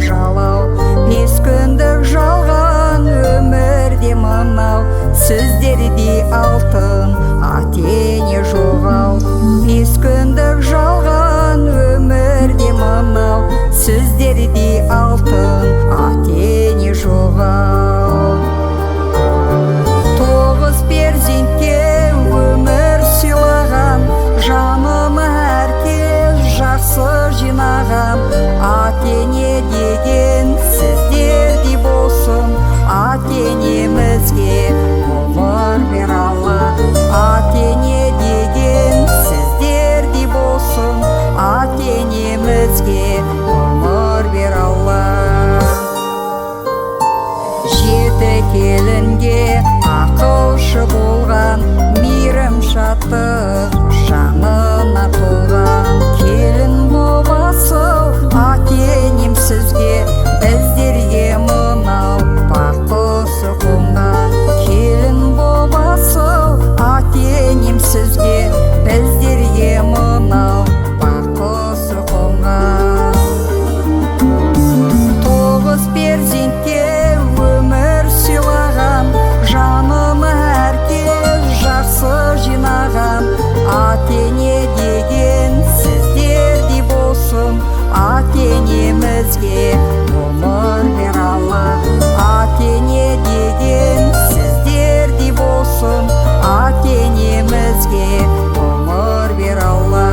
жалау, 5 күндік жалған өмірде мынау, сіздердей алтын ата-ене жоқ-ау. 5 күндік жалған өмірде мынау, сіздердей алтын ата-ене жоқ-ау. 9 перзентке өмір сыйлаған, жаныма әркез жақсы жинаған, ата-ене деген сіздердей болсын, ата-енемізге ғұмыр бер Алла. Ата-ене деген сіздердей болсын, ата-енемізге ғұмыр бер Алла. 7 келінге ақылшы болған, мейірім шаттық жанына толған, келін боп асыл ата-енем сізге, біздерге мынау бақ құсы қонған. Келін боп асыл ата-енем сізге, біздерге мынау бақ құсы қонған. 9 перзентке өмір сыйлаған, жаныма әркез жақсы жинаған, ата-ене деген сіздердей болсын, ата-енемізге ғұмыр бер Алла. Ата-ене деген сіздердей болсын, ата-енемізге ғұмыр бер Алла.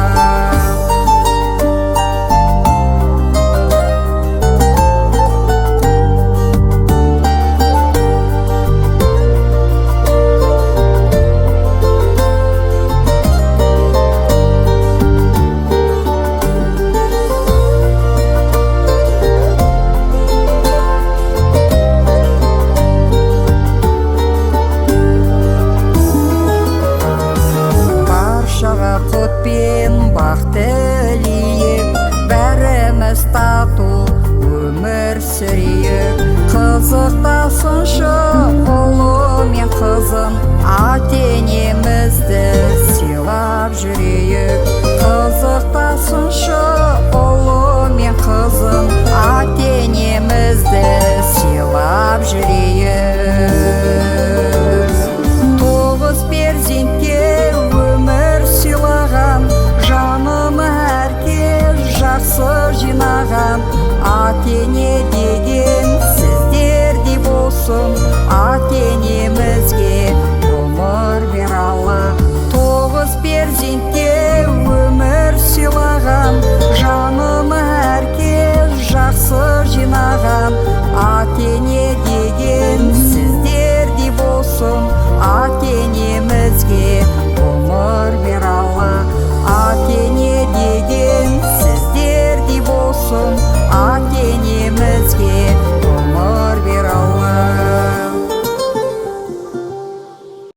Құт пен бақ тілейік, бәріміз тату өмір сүрейік. Қызықтасыншы ұлы мен қызын, ата-енемізді сыйлап жүрейік. Қызықтасыншы ұлы мен қызын, ата-енемізді сыйлап жүрейік. 9 перзентке өмір сыйлаған, жаныма әркез жақсы жинаған, ата-ене деген сіздердей болсын, ата-енемізге ғұмыр бер Алла. 9 перзентке өмір сыйлаған, жаныма әркез жақсы жинаған, ата-ене деген сіздердей болсын, ата-енемізге ғұмыр бер